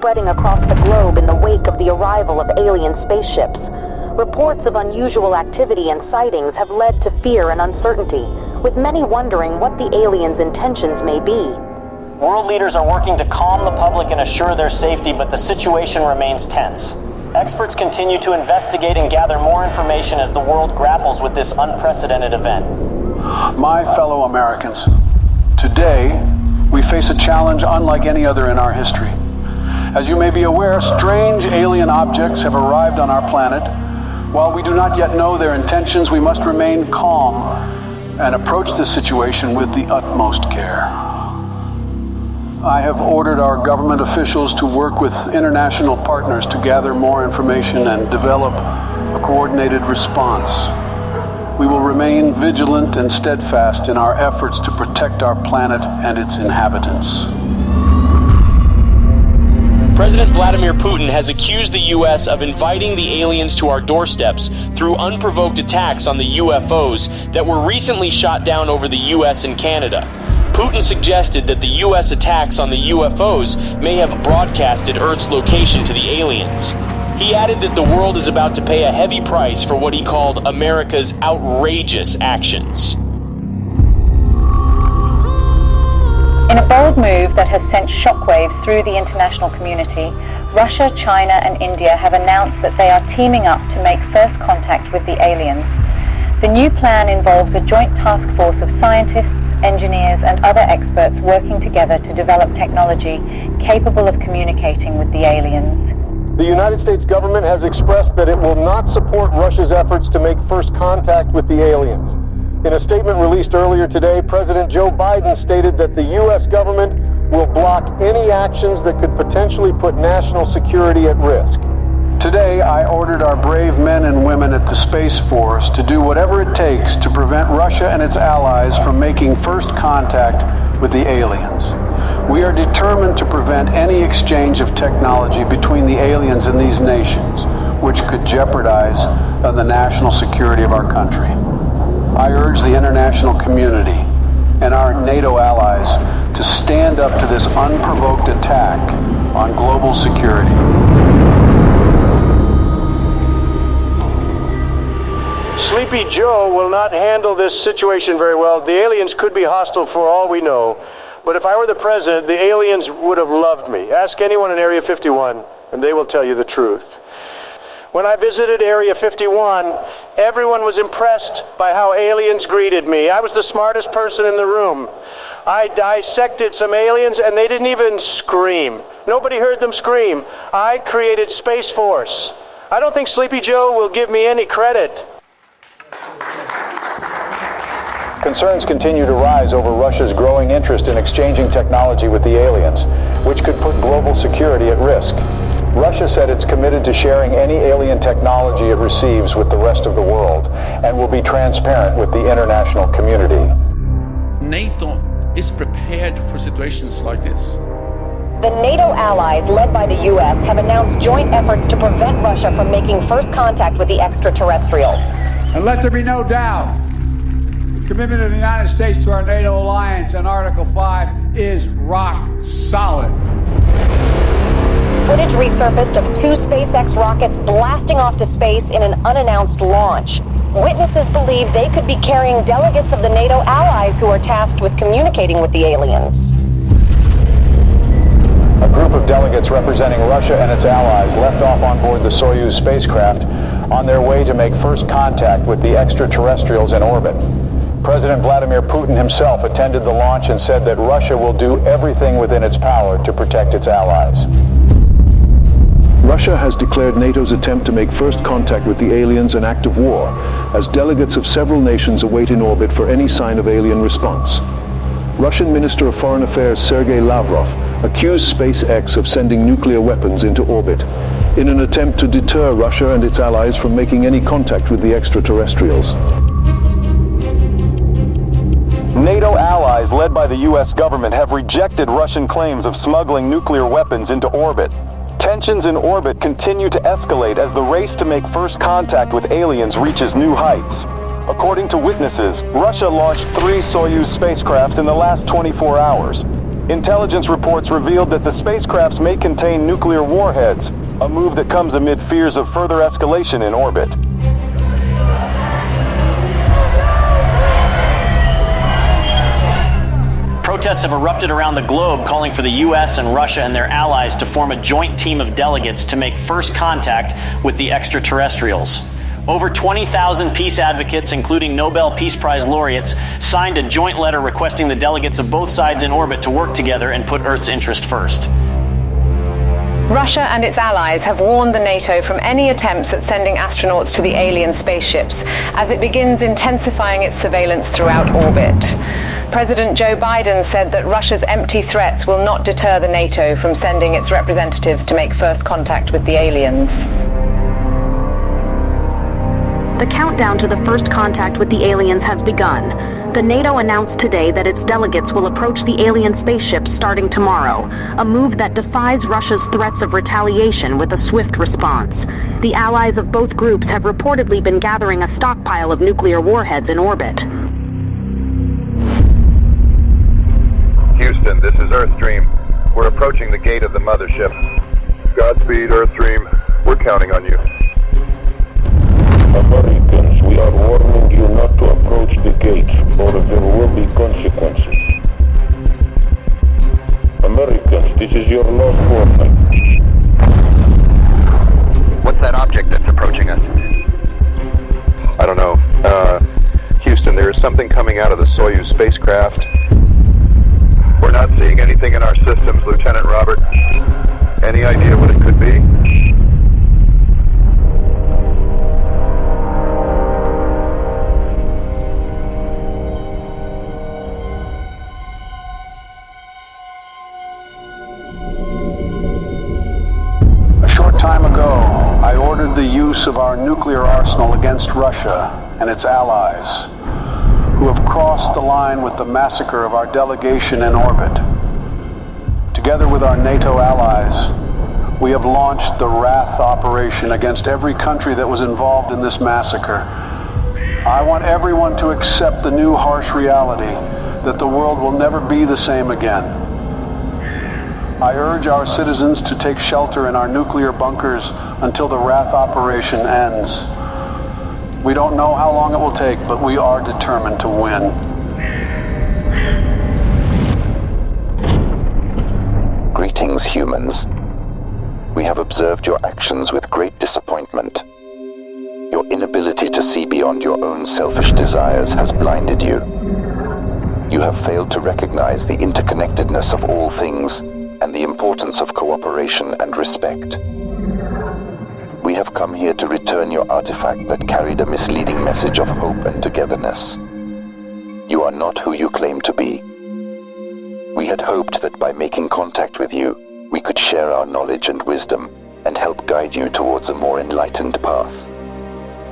spreading across the globe in the wake of the arrival of alien spaceships. Reports of unusual activity and sightings have led to fear and uncertainty, with many wondering what the aliens' intentions may be. World leaders are working to calm the public and assure their safety, but the situation remains tense. Experts continue to investigate and gather more information as the world grapples with this unprecedented event. My fellow Americans, today we face a challenge unlike any other in our history. As you may be aware, strange alien objects have arrived on our planet. While we do not yet know their intentions, we must remain calm and approach this situation with the utmost care. I have ordered our government officials to work with international partners to gather more information and develop a coordinated response. We will remain vigilant and steadfast in our efforts to protect our planet and its inhabitants. President Vladimir Putin has accused the U.S. of inviting the aliens to our doorsteps through unprovoked attacks on the UFOs that were recently shot down over the U.S. and Canada. Putin suggested that the U.S. attacks on the UFOs may have broadcasted Earth's location to the aliens. He added that the world is about to pay a heavy price for what he called America's outrageous actions. In a bold move that has sent shockwaves through the international community, Russia, China and India have announced that they are teaming up to make first contact with the aliens. The new plan involves a joint task force of scientists, engineers and other experts working together to develop technology capable of communicating with the aliens. The United States government has expressed that it will not support Russia's efforts to make first contact with the aliens. In a statement released earlier today, President Joe Biden stated that the U.S. government will block any actions that could potentially put national security at risk. Today, I ordered our brave men and women at the Space Force to do whatever it takes to prevent Russia and its allies from making first contact with the aliens. We are determined to prevent any exchange of technology between the aliens and these nations, which could jeopardize the national security of our country. I urge the international community and our NATO allies to stand up to this unprovoked attack on global security. Sleepy Joe will not handle this situation very well. The aliens could be hostile for all we know. But if I were the president, the aliens would have loved me. Ask anyone in Area 51, and they will tell you the truth. When I visited Area 51, everyone was impressed by how aliens greeted me. I was the smartest person in the room. I dissected some aliens, and they didn't even scream. Nobody heard them scream. I created Space Force. I don't think Sleepy Joe will give me any credit. Concerns continue to rise over Russia's growing interest in exchanging technology with the aliens, which could put global security at risk. Russia said it's committed to sharing any alien technology it receives with the rest of the world and will be transparent with the international community. NATO is prepared for situations like this. The NATO allies, led by the U.S., have announced joint efforts to prevent Russia from making first contact with the extraterrestrials. And let there be no doubt, the commitment of the United States to our NATO alliance and Article 5 is rock solid. Footage resurfaced of two SpaceX rockets blasting off to space in an unannounced launch. Witnesses believe they could be carrying delegates of the NATO allies who are tasked with communicating with the aliens. A group of delegates representing Russia and its allies left off on board the Soyuz spacecraft on their way to make first contact with the extraterrestrials in orbit. President Vladimir Putin himself attended the launch and said that Russia will do everything within its power to protect its allies. Russia has declared NATO's attempt to make first contact with the aliens an act of war, as delegates of several nations await in orbit for any sign of alien response. Russian Minister of Foreign Affairs Sergei Lavrov accused SpaceX of sending nuclear weapons into orbit in an attempt to deter Russia and its allies from making any contact with the extraterrestrials. NATO allies, led by the U.S. government, have rejected Russian claims of smuggling nuclear weapons into orbit. Tensions in orbit continue to escalate as the race to make first contact with aliens reaches new heights. According to witnesses, Russia launched 3 Soyuz spacecrafts in the last 24 hours. Intelligence reports revealed that the spacecrafts may contain nuclear warheads, a move that comes amid fears of further escalation in orbit. Protests have erupted around the globe calling for the U.S. and Russia and their allies to form a joint team of delegates to make first contact with the extraterrestrials. Over 20,000 peace advocates, including Nobel Peace Prize laureates, signed a joint letter requesting the delegates of both sides in orbit to work together and put Earth's interest first. Russia and its allies have warned the NATO from any attempts at sending astronauts to the alien spaceships as it begins intensifying its surveillance throughout orbit. President Joe Biden said that Russia's empty threats will not deter the NATO from sending its representatives to make first contact with the aliens. The countdown to the first contact with the aliens has begun. The NATO announced today that its delegates will approach the alien spaceships starting tomorrow, a move that defies Russia's threats of retaliation with a swift response. The allies of both groups have reportedly been gathering a stockpile of nuclear warheads in orbit. Houston, this is Earthstream. We're approaching the gate of the mothership. Godspeed, Earthstream. We're counting on you. Americans, we are warning you not to approach the gate, or there will be consequences. Americans, this is your last warning. What's that object that's approaching us? I don't know. Houston, there is something coming out of the Soyuz spacecraft. We're not seeing anything in our systems, Lieutenant Robert. Any idea what it could be? The use of our nuclear arsenal against Russia and its allies, who have crossed the line with the massacre of our delegation in orbit. Together with our NATO allies, we have launched the Wrath operation against every country that was involved in this massacre. I want everyone to accept the new harsh reality that the world will never be the same again. I urge our citizens to take shelter in our nuclear bunkers until the Wrath operation ends. We don't know how long it will take, but we are determined to win. Greetings, humans. We have observed your actions with great disappointment. Your inability to see beyond your own selfish desires has blinded you. You have failed to recognize the interconnectedness of all things and the importance of cooperation and respect. We have come here to return your artifact that carried a misleading message of hope and togetherness. You are not who you claim to be. We had hoped that by making contact with you, we could share our knowledge and wisdom and help guide you towards a more enlightened path.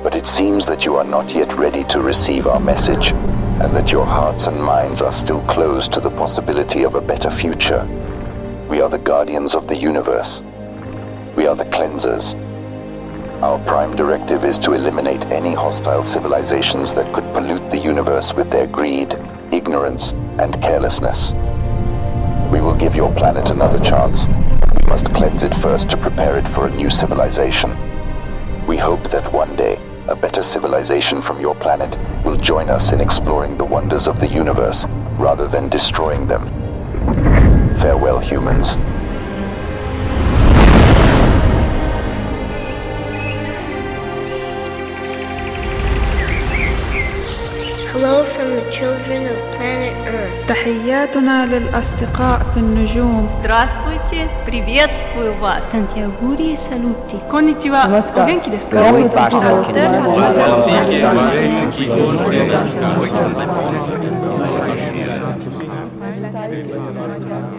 But it seems that you are not yet ready to receive our message, and that your hearts and minds are still closed to the possibility of a better future. We are the guardians of the universe. We are the cleansers. Our prime directive is to eliminate any hostile civilizations that could pollute the universe with their greed, ignorance, and carelessness. We will give your planet another chance, but we must cleanse it first to prepare it for a new civilization. We hope that one day, a better civilization from your planet will join us in exploring the wonders of the universe, rather than destroying them. Farewell, humans. Hello from the children of planet Earth. تحياتنا للأصدقاء في النجوم. Здравствуйте, приветствую вас. Сантьягури салути. Конничева. Оgenki desu ka? Здравствуйте.